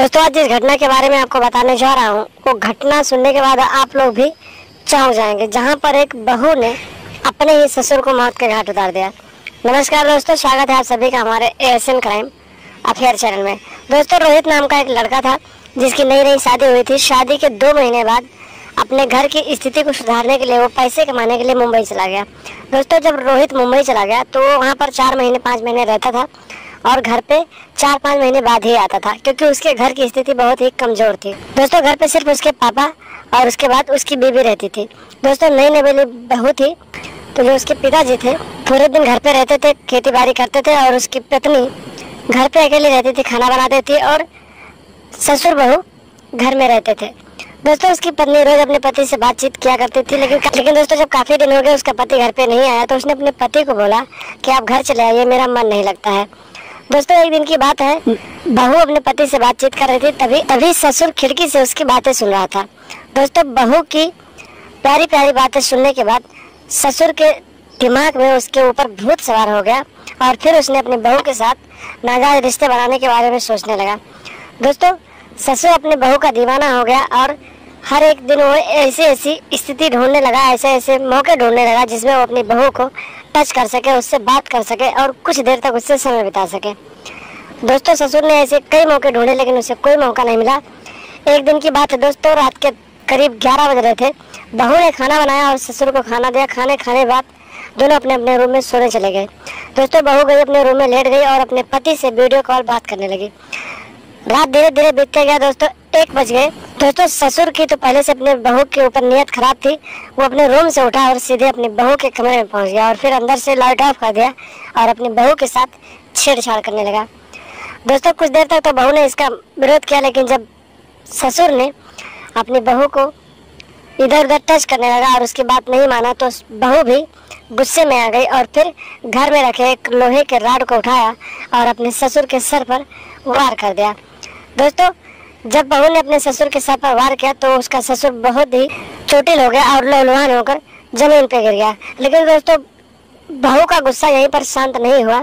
दोस्तों आज जिस घटना के बारे में आपको बताने जा रहा हूँ वो घटना सुनने के बाद आप लोग भी चौंक जाएंगे, जहाँ पर एक बहू ने अपने ही ससुर को मौत के घाट उतार दिया। नमस्कार दोस्तों, स्वागत है आप सभी का हमारे एएसएन क्राइम अफेयर चैनल में। दोस्तों रोहित नाम का एक लड़का था जिसकी नई नई शादी हुई थी। शादी के 2 महीने बाद अपने घर की स्थिति को सुधारने के लिए वो पैसे कमाने के लिए मुंबई चला गया। दोस्तों जब रोहित मुंबई चला गया तो वो वहाँ पर 4 महीने 5 महीने रहता था और घर पे 4-5 महीने बाद ही आता था, क्योंकि उसके घर की स्थिति बहुत ही कमजोर थी। दोस्तों घर पे सिर्फ उसके पापा और उसके बाद उसकी बीवी रहती थी। दोस्तों नई नवेली बहू थी, तो जो उसके पिताजी थे पूरे दिन घर पे रहते थे, खेती बाड़ी करते थे और उसकी पत्नी घर पे अकेली रहती थी, खाना बनाती थी और ससुर बहू घर में रहते थे। दोस्तों उसकी पत्नी रोज अपने पति से बातचीत किया करती थी, लेकिन दोस्तों जब काफी दिन हो गए उसका पति घर पे नहीं आया तो उसने अपने पति को बोला कि आप घर चले आइए, मेरा मन नहीं लगता है। दोस्तों एक दिन की बात है, बहू अपने पति से बातचीत कर रही थी, तभी ससुर खिड़की से उसकी बातें सुन रहा था। दोस्तों बहू की प्यारी प्यारी बातें सुनने के बाद ससुर के दिमाग में उसके ऊपर भूत सवार हो गया और फिर उसने अपनी बहू के साथ नाजायज रिश्ते बनाने के बारे में सोचने लगा। दोस्तों ससुर अपने बहू का दीवाना हो गया और हर एक दिन वो ऐसी स्थिति ढूंढने लगा, ऐसे मौके ढूंढने लगा जिसमें वो अपनी बहू को टच कर सके, उससे बात कर सके और कुछ देर तक उससे समय बिता सके। दोस्तों ससुर ने ऐसे कई मौके ढूंढे लेकिन उसे कोई मौका नहीं मिला। एक दिन की बात है दोस्तों, रात के करीब 11 बज रहे थे। बहू ने खाना बनाया और ससुर को खाना दिया। खाने बाद दोनों अपने अपने रूम में सोने चले गए। दोस्तों बहू गई अपने रूम में लेट गई और अपने पति से वीडियो कॉल बात करने लगी। रात धीरे धीरे बीतते गया। दोस्तों 1 बज गए। दोस्तों ससुर की तो पहले से अपने बहू के ऊपर नियत खराब थी। वो अपने रूम से उठा और सीधे अपनी बहू के कमरे में पहुंच गया और फिर अंदर से लाइट ऑफ कर दिया और अपनी बहू के साथ छेड़छाड़ करने लगा। दोस्तों कुछ देर तक तो बहू ने इसका विरोध किया, लेकिन जब ससुर ने अपनी बहू को इधर उधर टच करने लगा और उसकी बात नहीं माना तो बहू भी गुस्से में आ गई और फिर घर में रखे एक लोहे के राड को उठाया और अपने ससुर के सर पर वार कर दिया। दोस्तों जब बहू ने अपने ससुर के सर पर वार किया तो उसका ससुर बहुत ही चोटिल हो गया और लहूलुहान होकर जमीन पे गिर गया। लेकिन दोस्तों बहू का गुस्सा यहीं पर शांत नहीं हुआ,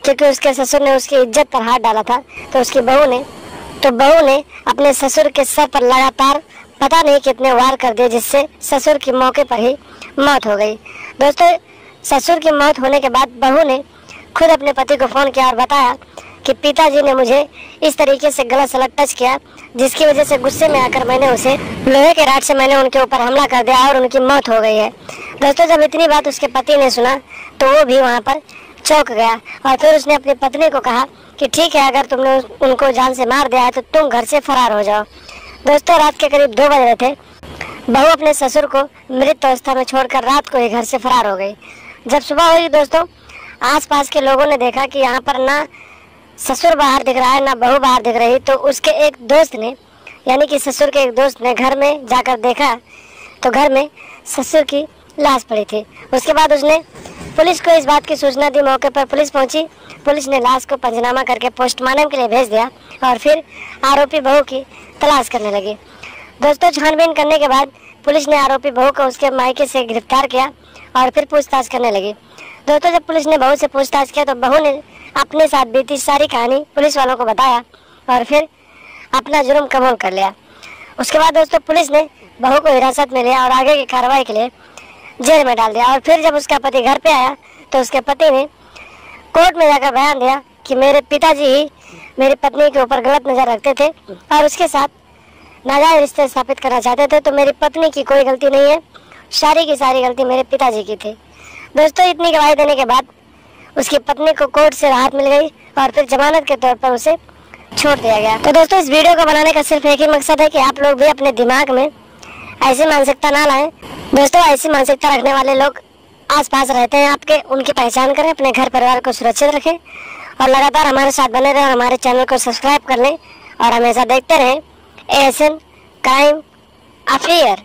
क्योंकि उसके ससुर ने उसकी इज्जत पर हाथ डाला था। तो बहू ने अपने ससुर के सर पर लगातार पता नहीं कितने वार कर दिए, जिससे ससुर की मौके पर ही मौत हो गई। दोस्तों ससुर की मौत होने के बाद बहू ने खुद अपने पति को फ़ोन किया और बताया कि पिताजी ने मुझे इस तरीके से गलत सलत टच किया, जिसकी वजह से गुस्से में आकर मैंने उसे लोहे के राड से उनके ऊपर हमला कर दिया और उनकी मौत हो गई है। दोस्तों जब इतनी बात उसके पति ने सुना तो वो भी वहाँ पर चौंक गया और फिर उसने अपनी पत्नी को कहा कि ठीक है, अगर तुमने उनको जान से मार दिया है तो तुम घर से फरार हो जाओ। दोस्तों रात के करीब 2 बज रहे थे। बहू अपने ससुर को मृत अवस्था में छोड़कर रात को ही घर से फरार हो गई। जब सुबह हुई दोस्तों आसपास के लोगों ने देखा कि यहाँ पर ना ससुर बाहर दिख रहा है ना बहू बाहर दिख रही, तो उसके एक दोस्त ने, यानी कि ससुर के एक दोस्त ने घर में जाकर देखा तो घर में ससुर की लाश पड़ी थी। उसके बाद उसने पुलिस को इस बात की सूचना दी। मौके पर पुलिस पहुंची। पुलिस ने लाश को पंचनामा करके पोस्टमार्टम के लिए भेज दिया और फिर आरोपी बहू की तलाश करने लगी। दोस्तों छानबीन करने के बाद पुलिस ने आरोपी बहू को उसके मायके से गिरफ्तार किया और फिर पूछताछ करने लगी। दोस्तों जब पुलिस ने बहू से पूछताछ किया तो बहू ने अपने साथ बीती सारी कहानी पुलिस वालों को बताया और फिर अपना जुर्म कबूल कर लिया। उसके बाद दोस्तों पुलिस ने बहू को हिरासत में लिया और आगे की कार्रवाई के लिए जेल में डाल दिया। और फिर जब उसका पति घर पे आया तो उसके पति ने कोर्ट में जाकर बयान दिया कि मेरे पिताजी ही मेरी पत्नी के ऊपर गलत नज़र रखते थे और उसके साथ नाजायज रिश्ते स्थापित करना चाहते थे, तो मेरी पत्नी की कोई गलती नहीं है, सारी की सारी गलती मेरे पिताजी की थी। दोस्तों इतनी गवाही देने के बाद उसकी पत्नी को कोर्ट से राहत मिल गई और फिर जमानत के तौर पर उसे छोड़ दिया गया। तो दोस्तों इस वीडियो को बनाने का सिर्फ एक ही मकसद है कि आप लोग भी अपने दिमाग में ऐसी मानसिकता ना लाएं। दोस्तों ऐसी मानसिकता रखने वाले लोग आसपास रहते हैं आपके, उनकी पहचान करें, अपने घर परिवार को सुरक्षित रखें और लगातार हमारे साथ बने रहें और हमारे चैनल को सब्सक्राइब कर लें और हमेशा देखते रहें एएसएन क्राइम अफेयर।